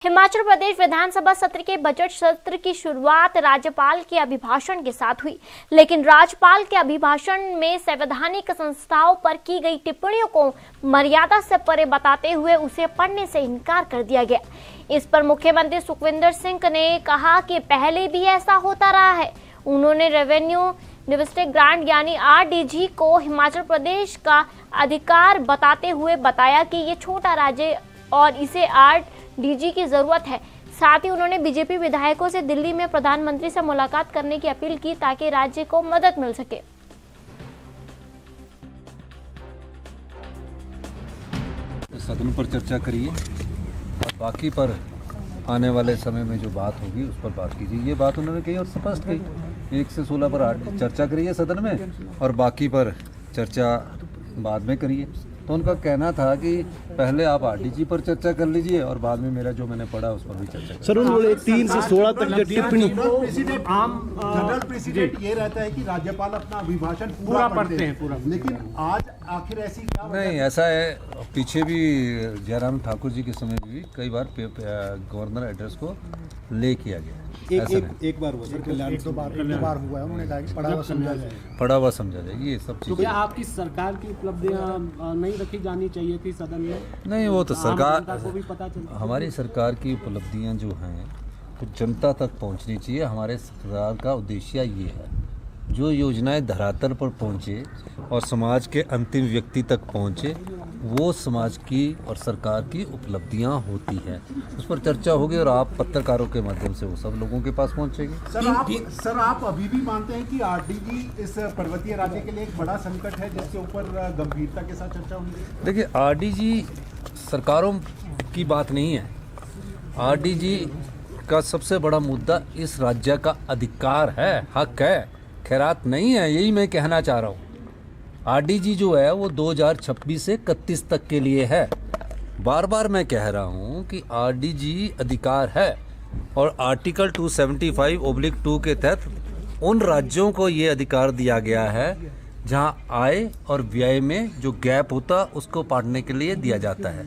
हिमाचल प्रदेश विधानसभा सत्र के बजट सत्र की शुरुआत राज्यपाल के अभिभाषण के साथ हुई, लेकिन राज्यपाल के अभिभाषण में संवैधानिक संस्थाओं पर की गई टिप्पणियों को मर्यादा से परे बताते हुए उसे पढ़ने से इनकार कर दिया गया। इस पर मुख्यमंत्री सुखविंदर सिंह ने कहा कि पहले भी ऐसा होता रहा है। उन्होंने रेवेन्यू डिस्ट्रिक्ट ग्रांट यानी आरडीजी को हिमाचल प्रदेश का अधिकार बताते हुए बताया कि ये छोटा राज्य और इसे आरडीजी की जरूरत है। साथ ही उन्होंने बीजेपी विधायकों से दिल्ली में प्रधानमंत्री से मुलाकात करने की अपील की ताकि राज्य को मदद मिल सके। सदन पर चर्चा करिए और बाकी पर आने वाले समय में जो बात होगी उस पर बात कीजिए। ये बात उन्होंने कही और स्पष्ट कही 1 से 16 पर चर्चा करिए सदन में और बाकी पर चर्चा बाद में करिए। तो उनका कहना था कि पहले आप आरडीजी पर चर्चा कर लीजिए और बाद में मेरा जो मैंने पढ़ा उस पर भी चर्चा करिए। सर उन्होंने 3 से 16 तक जो टिप्पणी जनरल प्रेसिडेंट ये रहता है कि राज्यपाल अपना अभिभाषण पूरा पढ़ते हैं, लेकिन आज आखिर ऐसी क्या नहीं, ऐसा है। पीछे भी जयराम ठाकुर जी के समय भी कई बार गवर्नर एड्रेस को ले किया गया। एक बार हुआ सर, कल्याण 2 बार हुआ है। उन्होंने कहा कि पढ़ा हुआ समझा जाए, ये सब चीज़ें। तो क्या आपकी सरकार की उपलब्धियां नहीं रखी जानी चाहिए थी सदन में? नहीं, वो तो सरकार को भी पता चलता। हमारी सरकार की उपलब्धियां जो हैं तो जनता तक पहुंचनी चाहिए। हमारे सरकार का उद्देश्य ये है, जो योजनाएं धरातल पर पहुंचे और समाज के अंतिम व्यक्ति तक पहुंचे, वो समाज की और सरकार की उपलब्धियां होती हैं। उस पर चर्चा होगी और आप पत्रकारों के माध्यम से वो सब लोगों के पास पहुंचेगी। सर आप अभी भी मानते हैं कि आरडीजी इस पर्वतीय राज्य के लिए एक बड़ा संकट है जिसके ऊपर गंभीरता के साथ चर्चा होनी चाहिए? देखिए, आरडीजी सरकारों की बात नहीं है। आरडीजी का सबसे बड़ा मुद्दा इस राज्य का अधिकार है, हक है, खैरात नहीं है। यही मैं कहना चाह रहा हूँ। आरडीजी जो है वो 2026 से 31 तक के लिए है। बार बार मैं कह रहा हूँ कि आरडीजी अधिकार है और आर्टिकल 275/2 के तहत उन राज्यों को ये अधिकार दिया गया है जहाँ आय और व्यय में जो गैप होता उसको पाटने के लिए दिया जाता है।